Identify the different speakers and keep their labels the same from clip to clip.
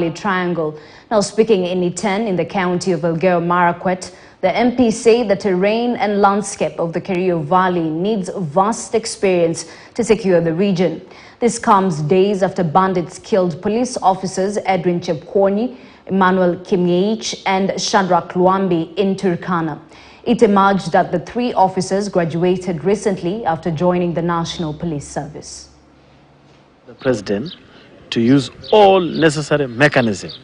Speaker 1: Valley Triangle. Now speaking in Iten in the county of Elgeyo Marakwet, the MP say the terrain and landscape of the Kerio Valley needs vast experience to secure the region. This comes days after bandits killed police officers Edwin Chepkwony, Emmanuel Kimyeich and Shadrach Luambi in Turkana. It emerged that the three officers graduated recently after joining the National Police Service.
Speaker 2: The President to use all necessary mechanisms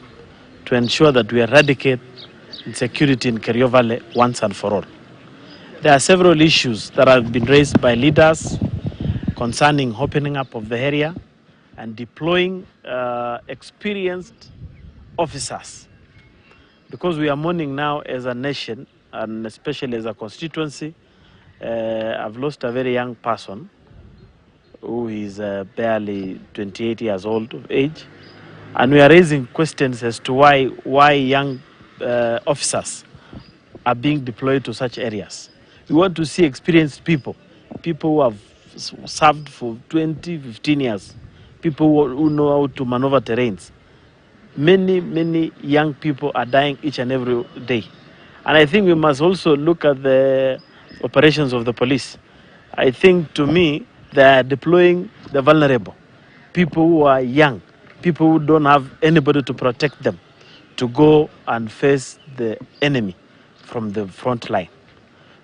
Speaker 2: to ensure that we eradicate insecurity in Kerio Valley once and for all. There are several issues that have been raised by leaders concerning opening up of the area and deploying experienced officers. Because we are mourning now as a nation and especially as a constituency, I've lost a very young person who is barely 28 years old of age, and we are raising questions as to why young officers are being deployed to such areas. We want to see experienced people who have served for 20, 15 years, people who know how to maneuver terrains. Many young people are dying each and every day. And I think we must also look at the operations of the police. I think, to me, they are deploying the vulnerable, people who are young, people who don't have anybody to protect them, to go and face the enemy from the front line.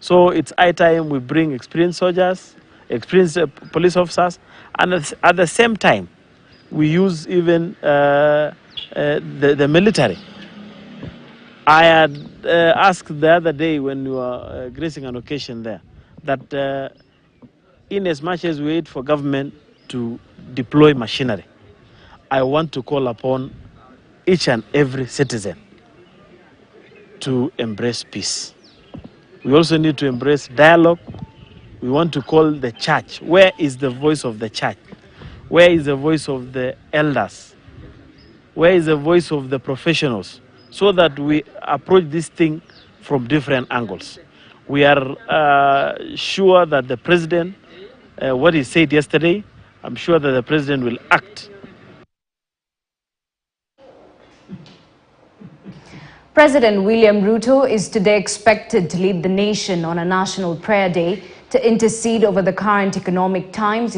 Speaker 2: So it's high time we bring experienced soldiers, experienced police officers, and at the same time, we use even the military. I had asked the other day when we were gracing an occasion there that in as much as we wait for government to deploy machinery, I want to call upon each and every citizen to embrace peace. We also need to embrace dialogue. We want to call the church. Where is the voice of the church? Where is the voice of the elders? Where is the voice of the professionals? So that we approach this thing from different angles. We are sure that the president, what he said yesterday, I'm sure that the president will act.
Speaker 1: President William Ruto is today expected to lead the nation on a national prayer day to intercede over the current economic times in the